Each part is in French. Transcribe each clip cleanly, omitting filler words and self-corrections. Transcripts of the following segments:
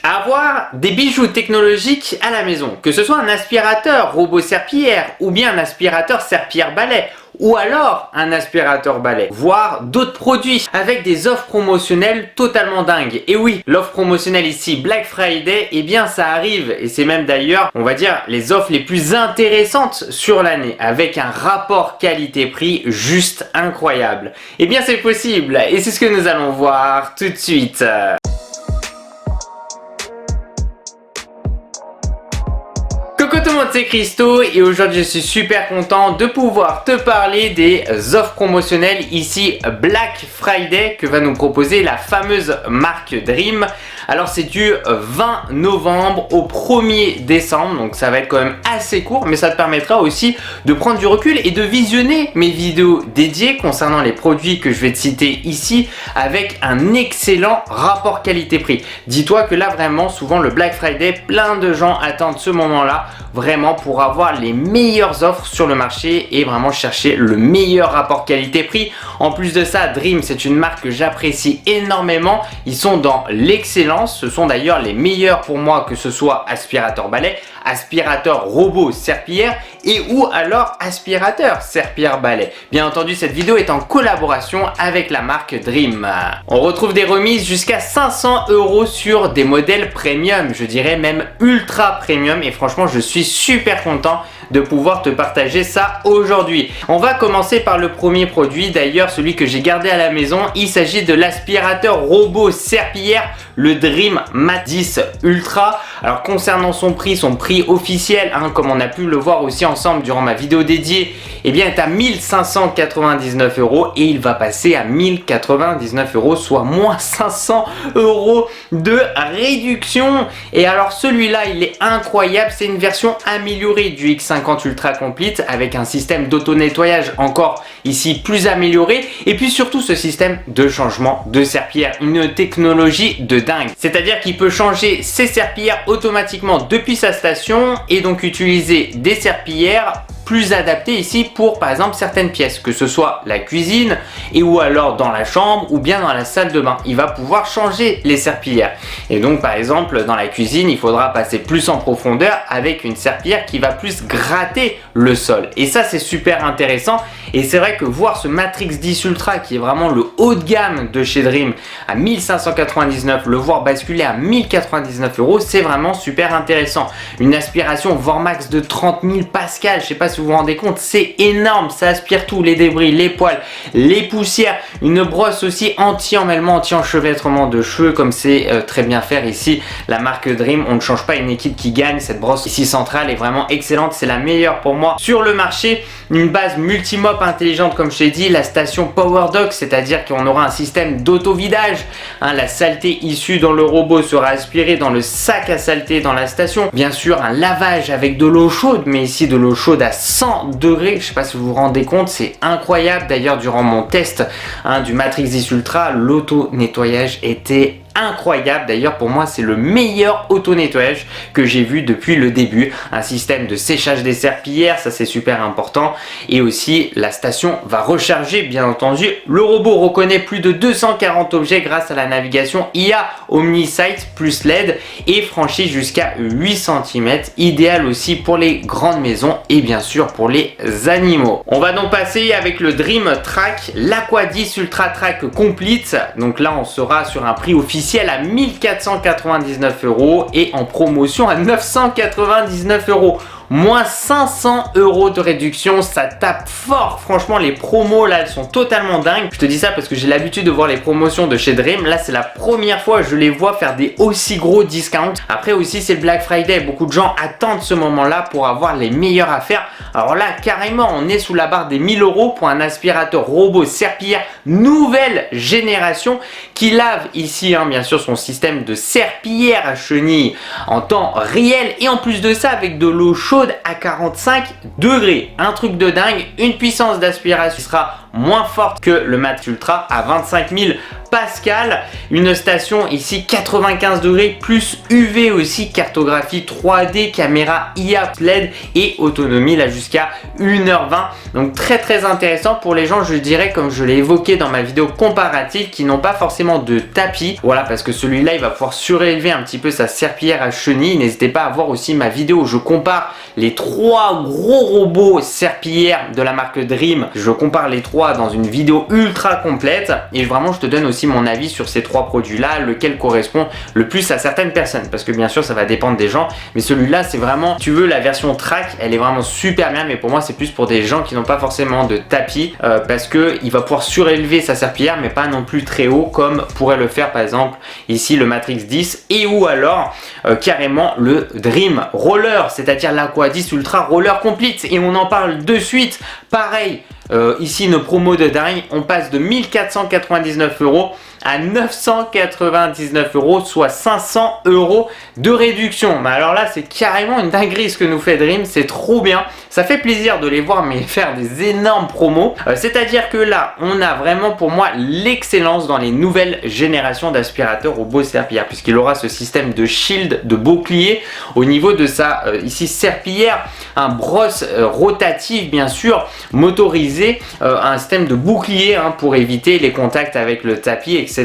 Avoir des bijoux technologiques à la maison, que ce soit un aspirateur robot serpillière ou bien un aspirateur serpillière-balai ou alors un aspirateur balai, voire d'autres produits avec des offres promotionnelles totalement dingues. Et oui, l'offre promotionnelle ici, Black Friday, eh bien ça arrive et c'est même d'ailleurs, on va dire, les offres les plus intéressantes sur l'année avec un rapport qualité-prix juste incroyable. Eh bien c'est possible et c'est ce que nous allons voir tout de suite. Coucou tout le monde, c'est Christo et aujourd'hui je suis super content de pouvoir te parler des offres promotionnelles ici Black Friday que va nous proposer la fameuse marque Dream. Alors c'est du 20 novembre au 1er décembre, donc ça va être quand même assez court, mais ça te permettra aussi de prendre du recul et de visionner mes vidéos dédiées concernant les produits que je vais te citer ici avec un excellent rapport qualité-prix. Dis-toi que là vraiment souvent le Black Friday, plein de gens attendent ce moment-là vraiment pour avoir les meilleures offres sur le marché et vraiment chercher le meilleur rapport qualité-prix. En plus de ça, Dream c'est une marque que j'apprécie énormément, ils sont dans l'excellence. Ce sont d'ailleurs les meilleurs pour moi, que ce soit aspirateur balai, aspirateur robot serpillière et ou alors aspirateur serpillière balai. Bien entendu, cette vidéo est en collaboration avec la marque Dream. On retrouve des remises jusqu'à 500 € sur des modèles premium, je dirais même ultra premium, et franchement je suis super content de pouvoir te partager ça aujourd'hui. On va commencer par le premier produit, d'ailleurs celui que j'ai gardé à la maison. Il s'agit de l'aspirateur robot serpillière, le Dream Mat 10 Ultra. Alors concernant son prix officiel, comme on a pu le voir aussi ensemble durant ma vidéo dédiée, eh bien est à 1599 € et il va passer à 1099 €, soit moins 500 € de réduction. Et alors celui-là il est incroyable, c'est une version améliorée du X50 Ultra Complete avec un système d'auto-nettoyage encore ici plus amélioré et puis surtout ce système de changement de serpillière, une technologie de dingue. C'est-à-dire qu'il peut changer ses serpillières automatiquement depuis sa station et donc utiliser des serpillières plus adapté ici pour par exemple certaines pièces, que ce soit la cuisine et ou alors dans la chambre ou bien dans la salle de bain. Il va pouvoir changer les serpillières et donc par exemple dans la cuisine il faudra passer plus en profondeur avec une serpillière qui va plus gratter le sol et ça c'est super intéressant. Et c'est vrai que voir ce Matrix 10 Ultra qui est vraiment le haut de gamme de chez Dream à 1599, le voir basculer à 1099 €, c'est vraiment super intéressant. Une aspiration Vormax de 30 000 pascal, je sais pas si vous vous rendez compte, c'est énorme, ça aspire tout, les débris, les poils, les poussières. Une brosse aussi anti-emmêlement, anti-enchevêtrement de cheveux, comme c'est très bien faire ici la marque Dream. On ne change pas une équipe qui gagne. Cette brosse ici centrale est vraiment excellente, c'est la meilleure pour moi sur le marché. Une base multimop intelligente comme je t'ai dit, la station PowerDock, c'est-à-dire qu'on aura un système d'auto-vidage. La saleté issue dans le robot sera aspirée dans le sac à saleté dans la station. Bien sûr un lavage avec de l'eau chaude, mais ici de l'eau chaude à 100 degrés, je sais pas si vous vous rendez compte, c'est incroyable. D'ailleurs durant mon test du Matrix 10 Ultra, l'auto-nettoyage était incroyable. D'ailleurs pour moi c'est le meilleur auto-nettoyage que j'ai vu depuis le début. Un système de séchage des serpillières, ça c'est super important, et aussi la station va recharger bien entendu. Le robot reconnaît plus de 240 objets grâce à la navigation IA OmniSight plus LED et franchit jusqu'à 8 cm, idéal aussi pour les grandes maisons et bien sûr pour les animaux. On va donc passer avec le Dream Track, l'Aqua 10 Ultra Track Complete. Donc là on sera sur un prix officiel à 1499 € et en promotion à 999 €. Moins 500 € de réduction, ça tape fort. Franchement les promos là elles sont totalement dingues. Je te dis ça parce que j'ai l'habitude de voir les promotions de chez Dream. Là c'est la première fois que je les vois faire des aussi gros discounts. Après aussi c'est le Black Friday, beaucoup de gens attendent ce moment là pour avoir les meilleures affaires. Alors là carrément on est sous la barre des 1000 € pour un aspirateur robot serpillière nouvelle génération qui lave ici bien sûr son système de serpillière à chenilles en temps réel et en plus de ça avec de l'eau chaude à 45 degrés. Un truc de dingue, une puissance d'aspiration qui sera moins forte que le Matrix Ultra à 25 000 Pascal, une station ici 95 degrés plus UV aussi, cartographie 3D, caméra IA LED et autonomie là jusqu'à 1h20. Donc très intéressant pour les gens, je dirais, comme je l'ai évoqué dans ma vidéo comparative, qui n'ont pas forcément de tapis. Voilà, parce que celui-là il va pouvoir surélever un petit peu sa serpillière à chenilles. N'hésitez pas à voir aussi ma vidéo où je compare les 3 gros robots serpillières de la marque Dream. Je compare les 3 dans une vidéo ultra complète et vraiment je te donne aussi mon avis sur ces 3 produits là, lequel correspond le plus à certaines personnes, parce que bien sûr ça va dépendre des gens, mais celui-là c'est vraiment, tu veux, la version track, elle est vraiment super bien, mais pour moi c'est plus pour des gens qui n'ont pas forcément de tapis, parce que il va pouvoir surélever sa serpillière mais pas non plus très haut comme pourrait le faire par exemple ici le Matrix 10 et ou alors carrément le Dream Roller, c'est-à-dire l'Aqua 10 Ultra Roller Complete, et on en parle de suite. Pareil, ici une promo de dingue, on passe de 1499 € à 999 €, soit 500 € de réduction. Mais alors là, c'est carrément une dinguerie ce que nous fait Dream, c'est trop bien. Ça fait plaisir de les voir mais faire des énormes promos. C'est-à-dire que là, on a vraiment pour moi l'excellence dans les nouvelles générations d'aspirateurs robots serpillières, puisqu'il aura ce système de shield, de bouclier au niveau de sa ici serpillière, un brosse rotative bien sûr, motorisé, un système de bouclier pour éviter les contacts avec le tapis, etc.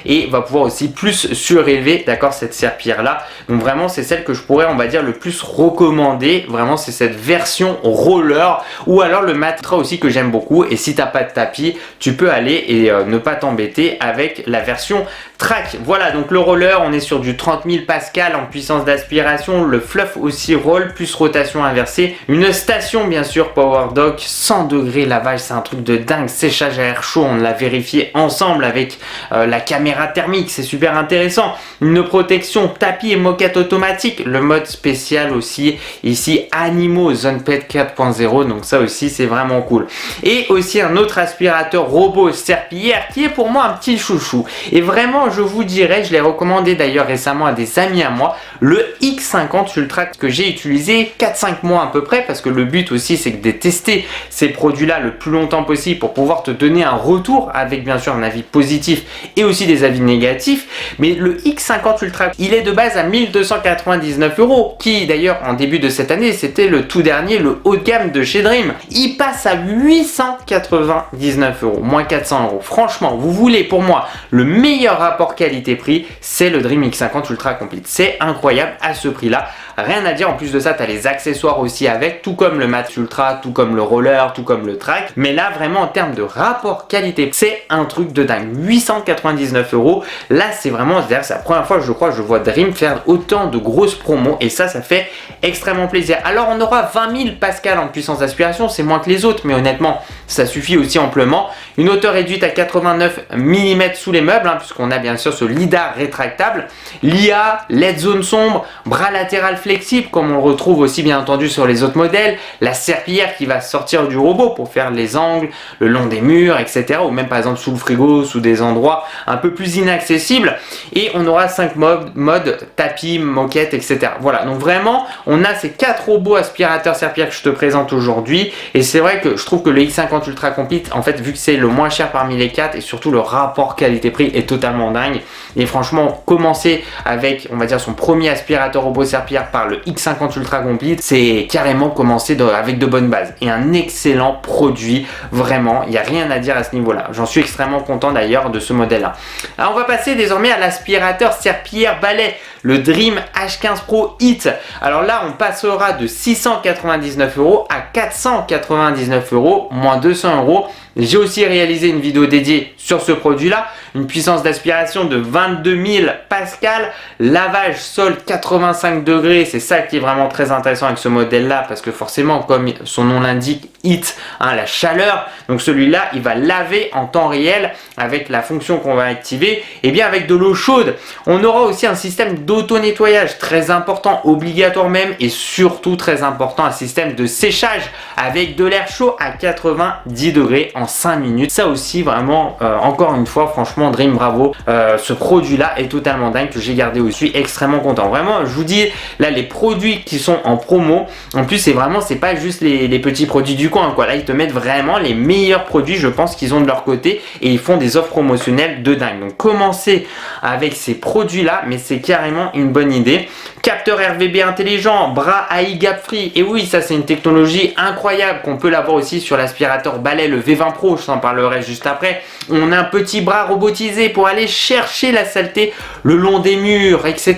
Et va pouvoir aussi plus surélever, d'accord, cette serpillière là. Donc vraiment c'est celle que je pourrais, on va dire, le plus recommander. Vraiment c'est cette version roller, ou alors le Matra aussi que j'aime beaucoup. Et si t'as pas de tapis, tu peux aller et ne pas t'embêter avec la version track. Voilà, donc le roller, on est sur du 30 000 Pascal en puissance d'aspiration. Le fluff aussi roll plus rotation inversée. Une station bien sûr Power Dock, 100 degrés lavage, c'est un truc de dingue. Séchage à air chaud, on l'a vérifié ensemble avec la caméra thermique, c'est super intéressant. Une protection tapis et moquette automatique. Le mode spécial aussi ici, animaux Zone Pet 4.0, donc ça aussi c'est vraiment cool. Et aussi un autre aspirateur robot serpillière qui est pour moi un petit chouchou. Et vraiment je vous dirais, je l'ai recommandé d'ailleurs récemment à des amis à moi, le X50 Ultra que j'ai utilisé 4-5 mois à peu près, parce que le but aussi c'est de tester ces produits là le plus longtemps possible pour pouvoir te donner un retour avec bien sûr un avis positif et aussi des avis négatifs. Mais le X50 Ultra, il est de base à 1299 €, qui d'ailleurs en début de cette année c'était le tout dernier, le haut de gamme de chez Dream. Il passe à 899 €, moins 400 €. Franchement, vous voulez pour moi le meilleur rapport qualité-prix, c'est le Dream X50 Ultra Complete. C'est incroyable à ce prix là, rien à dire. En plus de ça, tu as les accessoires aussi avec, tout comme le Mat Ultra, tout comme le roller, tout comme le track. Mais là vraiment en termes de rapport qualité, c'est un truc de dingue. 899 €, là c'est vraiment, c'est la première fois je crois que je vois Dream faire autant de grosses promos, et ça fait extrêmement plaisir. Alors on aura 20 000 Pascal en puissance d'aspiration, c'est moins que les autres, mais honnêtement ça suffit aussi amplement. Une hauteur réduite à 89 mm sous les meubles, puisqu'on a bien sûr ce lidar rétractable, l'IA, LED zone sombre, bras latéral flexible comme on le retrouve aussi bien entendu sur les autres modèles, la serpillière qui va sortir du robot pour faire les angles le long des murs, etc., ou même par exemple sous le frigo, sous des endroits un peu plus inaccessibles. Et on aura 5 modes tapis, moquette, etc. Voilà, donc vraiment on a ces 4 robots aspirateurs serpillières que je te présente aujourd'hui, et c'est vrai que je trouve que le X50 Ultra Complete, en fait, vu que c'est le moins cher parmi les 4 et surtout le rapport qualité-prix est totalement dingue. Et franchement, commencer avec, on va dire, son premier aspirateur robot serpillière par le X50 Ultra Complete, c'est carrément commencer avec de bonnes bases et un excellent produit. Vraiment, il n'y a rien à dire à ce niveau-là. J'en suis extrêmement content d'ailleurs de ce modèle-là. Alors on va passer désormais à l'aspirateur serpillière balai, le Dream H15 Pro Hit. Alors là, on passera de 699 € à 499 €, moins 200 €. J'ai aussi réalisé une vidéo dédiée sur ce produit là, une puissance d'aspiration de 22 000 Pascal, lavage sol 85 degrés, c'est ça qui est vraiment très intéressant avec ce modèle là, parce que forcément comme son nom l'indique, heat, la chaleur, donc celui-là il va laver en temps réel avec la fonction qu'on va activer, et bien avec de l'eau chaude. On aura aussi un système d'auto-nettoyage très important, obligatoire même, et surtout très important, un système de séchage avec de l'air chaud à 90 degrés en en 5 minutes. Ça aussi vraiment, encore une fois, franchement Dream, bravo. Ce produit là est totalement dingue, que j'ai gardé aussi, extrêmement content. Vraiment, je vous dis, là les produits qui sont en promo, en plus c'est pas juste les petits produits du coin quoi. Là ils te mettent vraiment les meilleurs produits, je pense, qu'ils ont de leur côté, et ils font des offres promotionnelles de dingue. Donc commencez avec ces produits là, mais c'est carrément une bonne idée. Capteur RVB intelligent, bras AI gap free, et oui, ça c'est une technologie incroyable qu'on peut l'avoir aussi sur l'aspirateur balai, le V20 Pro, je t'en parlerai juste après. On a un petit bras robotisé pour aller chercher la saleté le long des murs, etc.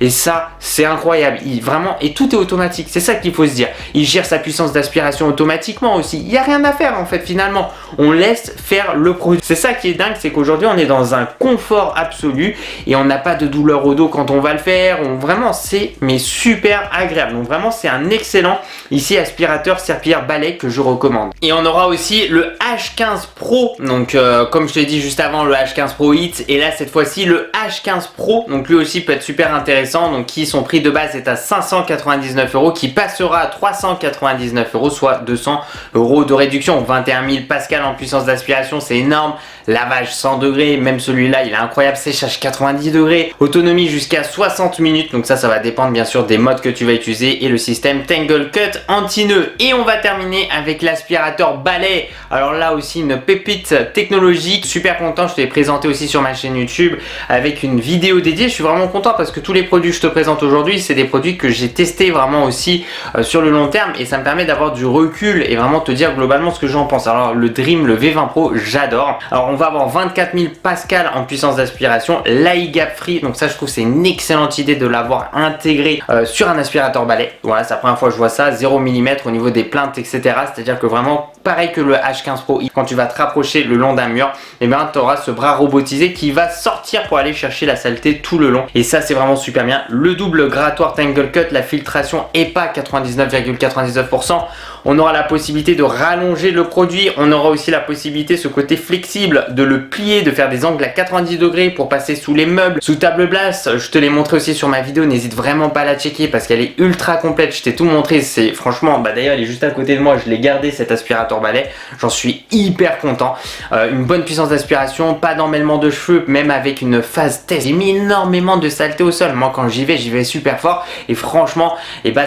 Et ça, c'est incroyable. Vraiment, et tout est automatique, c'est ça qu'il faut se dire. Il gère sa puissance d'aspiration automatiquement aussi. Il n'y a rien à faire en fait finalement. On laisse faire le produit. C'est ça qui est dingue, c'est qu'aujourd'hui on est dans un confort absolu et on n'a pas de douleur au dos quand on va le faire. Vraiment, c'est super agréable. Donc vraiment, c'est un excellent ici aspirateur serpillière balai que je recommande. Et on aura aussi le H15 Pro. Donc comme je te l'ai dit juste avant, le H15 Pro Hit, et là cette fois-ci le H15 Pro. Donc lui aussi peut être super intéressant. Donc qui son prix de base est à 599 €, qui passera à 399 €, soit 200 € de réduction. 21 000 pascal en puissance d'aspiration, c'est énorme. Lavage 100 degrés, même celui-là il est incroyable. Séchage 90 degrés, autonomie jusqu'à 60 minutes. Donc ça va dépendre bien sûr des modes que tu vas utiliser, et le système Tangle Cut anti-nœud. Et on va terminer avec l'aspirateur balai. Alors là aussi une pépite technologique, super content. Je te l'ai présenté aussi sur ma chaîne YouTube avec une vidéo dédiée. Je suis vraiment content parce que tous les produits que je te présente aujourd'hui, c'est des produits que j'ai testés vraiment aussi sur le long terme, et ça me permet d'avoir du recul et vraiment te dire globalement ce que j'en pense. Alors le Dream, le V20 Pro, j'adore. Alors on va avoir 24 000 pascal en puissance d'aspiration, l'AI gap free. Donc ça, je trouve c'est une excellente idée de l'avoir intégré sur un aspirateur balai. Voilà, c'est la première fois que je vois ça. 0 mm au niveau des plaintes, etc. C'est-à-dire que vraiment pareil que le H15 Pro, quand tu vas te rapprocher le long d'un mur, et bien tu auras ce bras robotisé qui va sortir pour aller chercher la saleté tout le long, et ça c'est vraiment super bien. Le double grattoir Tangle Cut, la filtration EPA 99,99%. On aura la possibilité de rallonger le produit. On aura aussi la possibilité, ce côté flexible, de le plier, de faire des angles à 90 degrés pour passer sous les meubles, sous table basse. Je te l'ai montré aussi sur ma vidéo, n'hésite vraiment pas à la checker parce qu'elle est ultra complète. Je t'ai tout montré, c'est franchement, d'ailleurs elle est juste à côté de moi, je l'ai gardé cet aspirateur balai, j'en suis hyper content. Une bonne puissance d'aspiration, pas d'emmêlement de cheveux, même avec une phase test. J'ai mis énormément de saleté au sol. Moi quand j'y vais super fort, et franchement,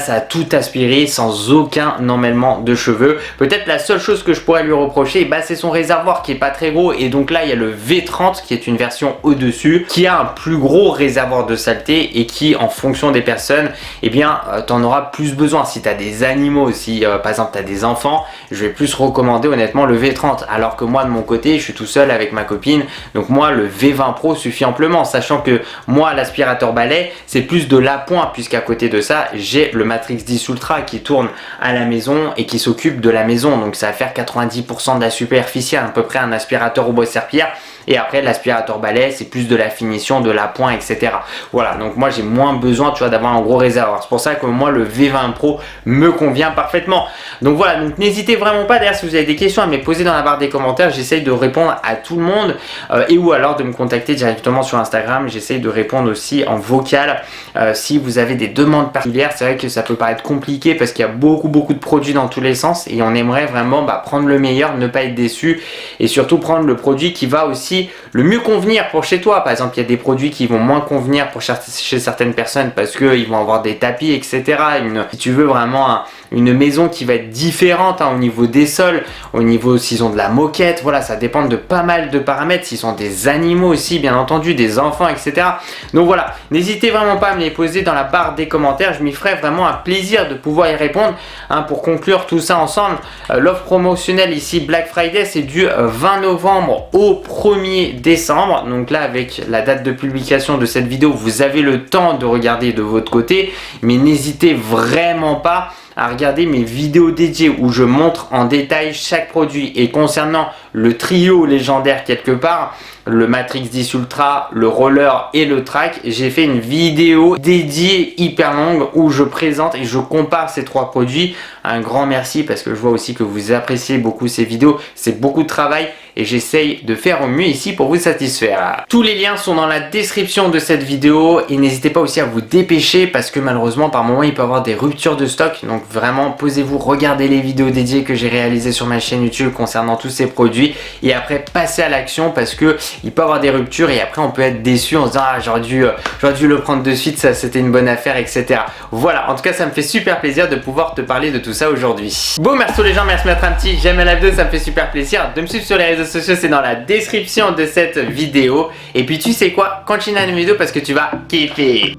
ça a tout aspiré sans aucun emmêlement de cheveux. Peut-être la seule chose que je pourrais lui reprocher, c'est son réservoir qui est pas très gros, et donc là il y a le V30 qui est une version au-dessus, qui a un plus gros réservoir de saleté, et qui en fonction des personnes, t'en auras plus besoin. Si tu as des animaux, si par exemple tu as des enfants, je vais plus recommander honnêtement le V30, alors que moi de mon côté je suis tout seul avec ma copine, donc moi le V20 Pro suffit amplement, sachant que moi l'aspirateur balai c'est plus de l'appoint, puisqu'à côté de ça j'ai le Matrix 10 Ultra qui tourne à la maison et qui s'occupe de la maison, donc ça va faire 90% de la superficie, à peu près un aspirateur robot serpillière. Et après l'aspirateur balai c'est plus de la finition, de l'appoint, etc. Voilà, donc moi j'ai moins besoin, tu vois, d'avoir un gros réservoir. C'est pour ça que moi le V20 Pro me convient parfaitement. Donc voilà, donc n'hésitez vraiment pas, d'ailleurs si vous avez des questions à me poser dans la barre des commentaires, j'essaye de répondre à tout le monde, et ou alors de me contacter directement sur Instagram. J'essaye de répondre aussi en vocal si vous avez des demandes particulières. C'est vrai que ça peut paraître compliqué parce qu'il y a beaucoup de produits dans tous les sens, et on aimerait vraiment prendre le meilleur, ne pas être déçu, et surtout prendre le produit qui va aussi le mieux convenir pour chez toi. Par exemple, il y a des produits qui vont moins convenir pour chez certaines personnes parce qu'ils vont avoir des tapis, etc. Si tu veux vraiment une maison qui va être différente au niveau des sols, au niveau s'ils ont de la moquette, voilà, ça dépend de pas mal de paramètres, s'ils sont des animaux aussi, bien entendu, des enfants, etc. Donc voilà, n'hésitez vraiment pas à me les poser dans la barre des commentaires, je m'y ferai vraiment un plaisir de pouvoir y répondre. Pour conclure tout ça ensemble, l'offre promotionnelle ici Black Friday, c'est du 20 novembre au 1er décembre. Donc là, avec la date de publication de cette vidéo, vous avez le temps de regarder de votre côté, mais n'hésitez vraiment pas à regarder mes vidéos dédiées où je montre en détail chaque produit. Et concernant le trio légendaire quelque part, le Matrix 10 Ultra, le roller et le track, j'ai fait une vidéo dédiée hyper longue où je présente et je compare ces trois produits. Un grand merci parce que je vois aussi que vous appréciez beaucoup ces vidéos, c'est beaucoup de travail et j'essaye de faire au mieux ici pour vous satisfaire. Tous les liens sont dans la description de cette vidéo et n'hésitez pas aussi à vous dépêcher parce que malheureusement par moment il peut y avoir des ruptures de stock, donc vraiment posez-vous, regardez les vidéos dédiées que j'ai réalisées sur ma chaîne YouTube concernant tous ces produits et après passez à l'action parce que il peut y avoir des ruptures et après on peut être déçu en se disant ah j'aurais dû le prendre de suite, ça c'était une bonne affaire, etc. Voilà, en tout cas ça me fait super plaisir de pouvoir te parler de tout ça aujourd'hui. Bon, merci les gens, merci de mettre un petit j'aime à la vidéo, ça me fait super plaisir. De me suivre sur les réseaux sociaux, c'est dans la description de cette vidéo. Et puis tu sais quoi, continue la vidéo parce que tu vas kiffer.